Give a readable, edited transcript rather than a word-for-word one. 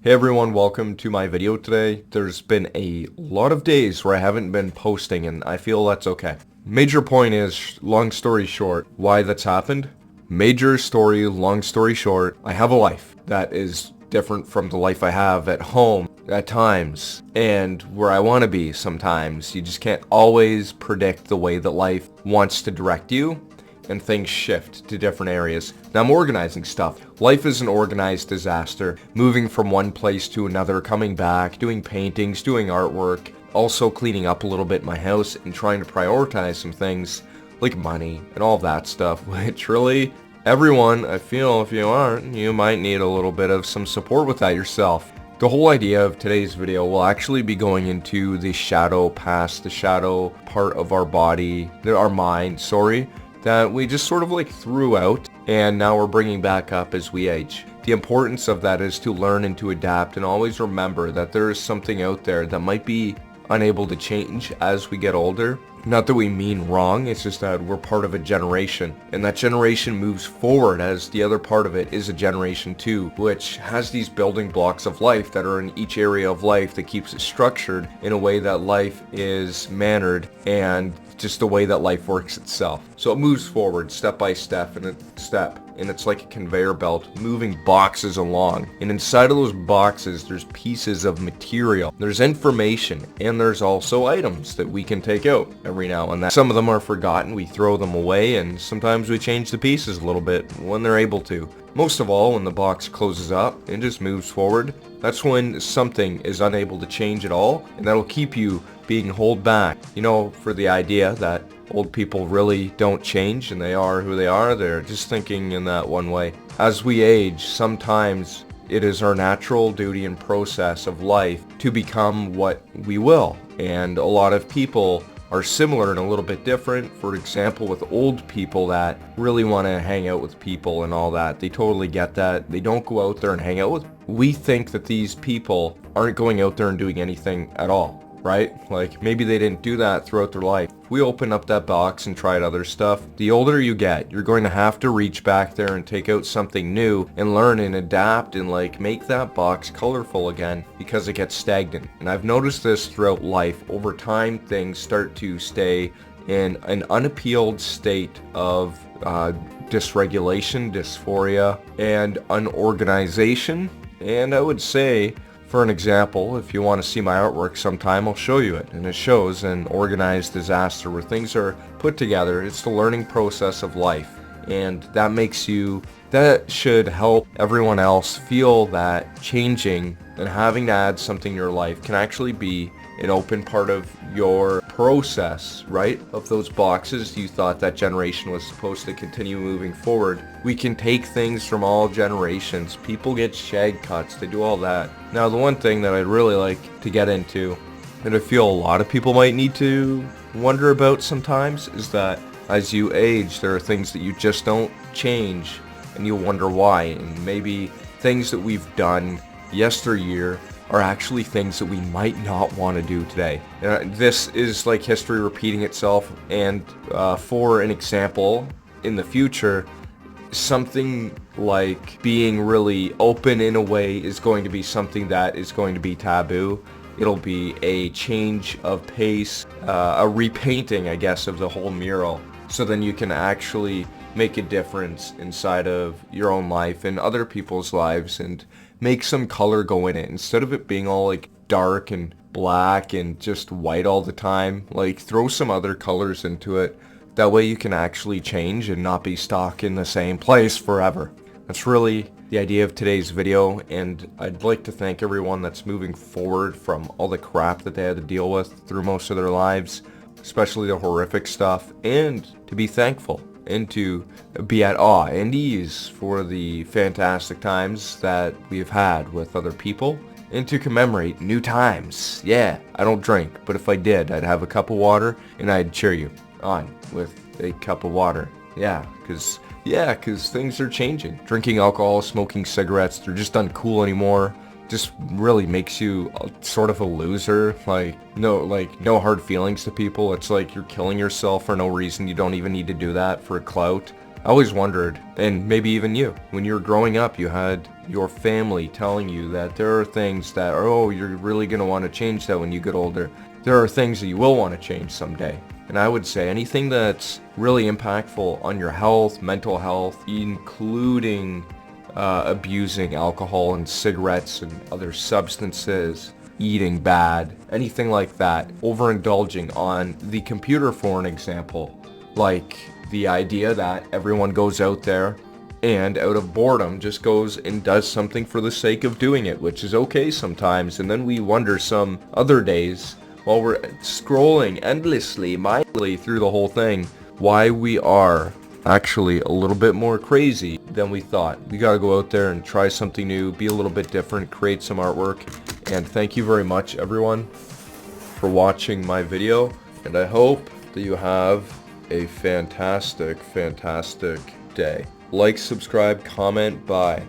Hey everyone, welcome to my video today. There's been a lot of days where I haven't been posting and I feel that's okay. Major point is, long story short, why that's happened. Major story, long story short, I have a life that is different from the life I have at home at times and where I want to be sometimes. You just can't always predict the way that life wants to direct you. And things shift to different areas. Now I'm organizing stuff. Life is an organized disaster. Moving from one place to another, coming back, doing paintings, doing artwork, also cleaning up a little bit in my house and trying to prioritize some things like money and all that stuff, which really everyone, I feel, if you aren't, you might need a little bit of some support with that yourself. The whole idea of today's video will actually be going into the shadow past, the shadow part of our body, our mind, that we just sort of like threw out and now we're bringing back up as we age. The importance of that is to learn and to adapt and always remember that there is something out there that might be unable to change as we get older. Not that we mean wrong, it's just that we're part of a generation and that generation moves forward as the other part of it is a generation too, which has these building blocks of life that are in each area of life that keeps it structured in a way that life is mannered and just the way that life works itself. So it moves forward step by step and it's like a conveyor belt moving boxes along, and inside of those boxes there's pieces of material, there's information, and there's also items that we can take out every now and then. Some of them are forgotten, we throw them away, and sometimes we change the pieces a little bit when they're able to. Most of all, when the box closes up and just moves forward, that's when something is unable to change at all, and that'll keep you being held back. You know, for the idea that old people really don't change and they are who they are, they're just thinking in that one way. As we age, sometimes it is our natural duty and process of life to become what we will, and a lot of people are similar and a little bit different. For example, with old people that really want to hang out with people and all that, they totally get that. They don't go out there and hang out with. We think that these people aren't going out there and doing anything at all, right? Like maybe they didn't do that throughout their life. We open up that box and tried other stuff. The older you get, you're going to have to reach back there and take out something new and learn and adapt and like make that box colorful again because it gets stagnant. And I've noticed this throughout life. Over time, things start to stay in an unappealed state of dysregulation, dysphoria, and unorganization. And I would say, for an example, if you want to see my artwork sometime, I'll show you it. And it shows an organized disaster where things are put together. It's the learning process of life. And that should help everyone else feel that changing and having to add something to your life can actually be an open part of your process, right? Of those boxes you thought that generation was supposed to continue moving forward. We can take things from all generations. People get shag cuts, they do all that. Now the one thing that I'd really like to get into, and I feel a lot of people might need to wonder about sometimes, is that as you age, there are things that you just don't change and you wonder why. And maybe things that we've done yesteryear are actually things that we might not want to do today. This is like history repeating itself, and for an example, in the future, something like being really open in a way is going to be something that is going to be taboo. It'll be a change of pace, a repainting, I guess, of the whole mural. So then you can actually make a difference inside of your own life and other people's lives and make some color go in it. Instead of it being all like dark and black and just white all the time, like throw some other colors into it. That way you can actually change and not be stuck in the same place forever. That's really the idea of today's video, and I'd like to thank everyone that's moving forward from all the crap that they had to deal with through most of their lives, especially the horrific stuff, and to be thankful and to be at awe and ease for the fantastic times that we've had with other people, and to commemorate new times. Yeah, I don't drink, but if I did, I'd have a cup of water and I'd cheer you on with a cup of water. Yeah, because things are changing. Drinking alcohol, smoking cigarettes, they're just uncool anymore. Just really makes you sort of a loser. No hard feelings to people. It's like you're killing yourself for no reason. You don't even need to do that for clout. I always wondered, and maybe even you, when you were growing up, you had your family telling you that there are things that are, oh, you're really going to want to change that when you get older. There are things that you will want to change someday. And I would say anything that's really impactful on your health, mental health, including abusing alcohol and cigarettes and other substances, eating bad, anything like that, overindulging on the computer for an example, like the idea that everyone goes out there and out of boredom just goes and does something for the sake of doing it, which is okay sometimes, and then we wonder some other days while we're scrolling endlessly, mindlessly through the whole thing, why we are actually a little bit more crazy than we thought. We gotta go out there and try something new, be a little bit different, create some artwork. And thank you very much, everyone, for watching my video, and I hope that you have a fantastic, fantastic day. Like, subscribe, comment, bye.